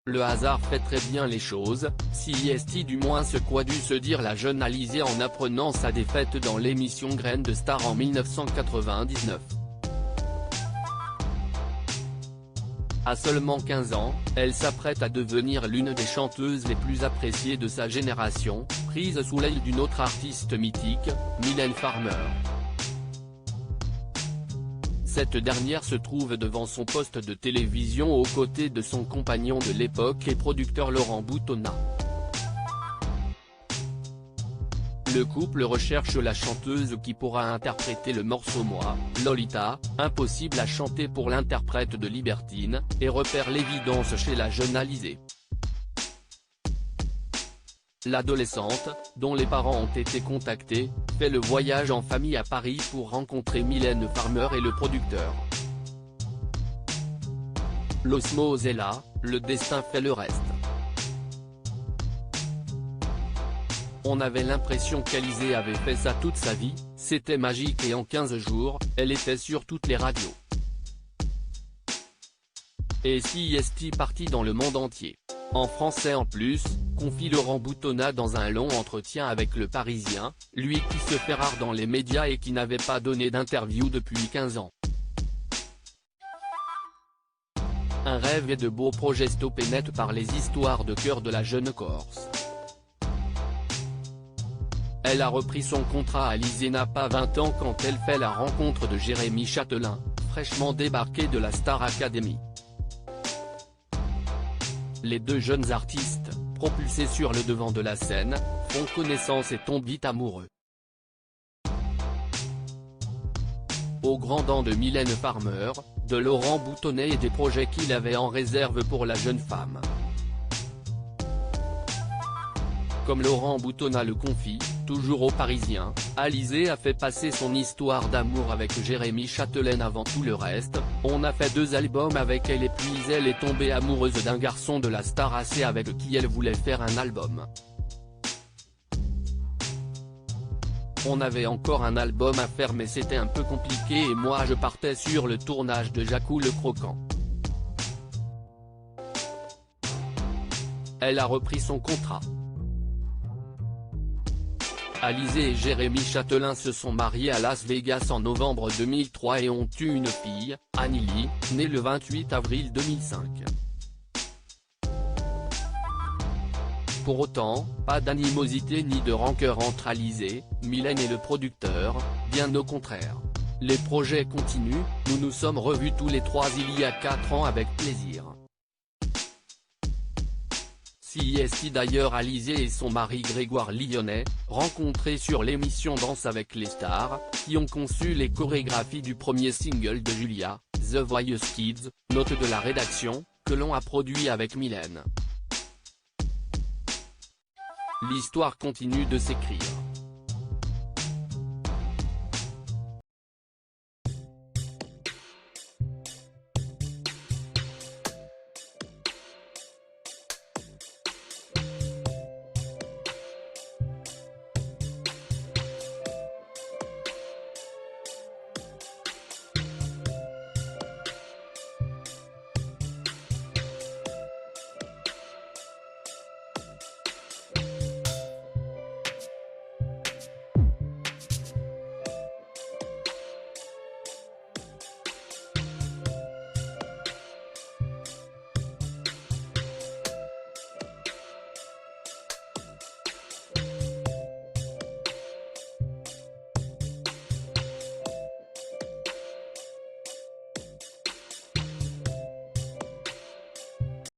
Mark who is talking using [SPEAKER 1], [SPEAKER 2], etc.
[SPEAKER 1] Le hasard fait très bien les choses, si est du moins ce qu'a dû se dire la jeune Alizée en apprenant sa défaite dans l'émission Graines de Star en 1999. À seulement 15 ans, elle s'apprête à devenir l'une des chanteuses les plus appréciées de sa génération, prise sous l'aile d'une autre artiste mythique, Mylène Farmer. Cette dernière se trouve devant son poste de télévision aux côtés de son compagnon de l'époque et producteur Laurent Boutonnat. Le couple recherche la chanteuse qui pourra interpréter le morceau Moi, Lolita, impossible à chanter pour l'interprète de Libertine, et repère l'évidence chez la jeune Alizée. L'adolescente, dont les parents ont été contactés, fait le voyage en famille à Paris pour rencontrer Mylène Farmer et le producteur. L'osmose est là, le destin fait le reste. On avait l'impression qu'Alizée avait fait ça toute sa vie, c'était magique et en 15 jours, elle était sur toutes les radios. Et si est parti dans le monde entier. En français en plus, confie Laurent Boutonnat dans un long entretien avec Le Parisien, lui qui se fait rare dans les médias et qui n'avait pas donné d'interview depuis 15 ans. Un rêve et de beaux projets stoppés net par les histoires de cœur de la jeune Corse. Elle a repris son contrat. Alizée n'a pas 20 ans quand elle fait la rencontre de Jérémy Chatelain, fraîchement débarqué de la Star Academy. Les deux jeunes artistes, propulsés sur le devant de la scène, font connaissance et tombent vite amoureux. Au grand dam de Mylène Farmer, de Laurent Boutonnat et des projets qu'il avait en réserve pour la jeune femme. Comme Laurent Boutonnat le confie, toujours au Parisien, Alizée a fait passer son histoire d'amour avec Jérémy Chatelain avant tout le reste. On a fait 2 albums avec elle et puis elle est tombée amoureuse d'un garçon de la Star AC avec qui elle voulait faire un album. On avait encore un album à faire mais c'était un peu compliqué et moi je partais sur le tournage de Jacou le Croquant. Elle a repris son contrat. Alizée et Jérémy Chatelain se sont mariés à Las Vegas en novembre 2003 et ont eu une fille, Anneli, née le 28 avril 2005. Pour autant, pas d'animosité ni de rancœur entre Alizée, Mylène et le producteur, bien au contraire. Les projets continuent, nous nous sommes revus tous les 3 il y a 4 ans avec plaisir. Si est d'ailleurs Alizée et son mari Grégoire Lyonnais, rencontrés sur l'émission Danse avec les stars, qui ont conçu les chorégraphies du premier single de Julia, The Voice Kids, note de la rédaction, que l'on a produit avec Mylène. L'histoire continue de s'écrire.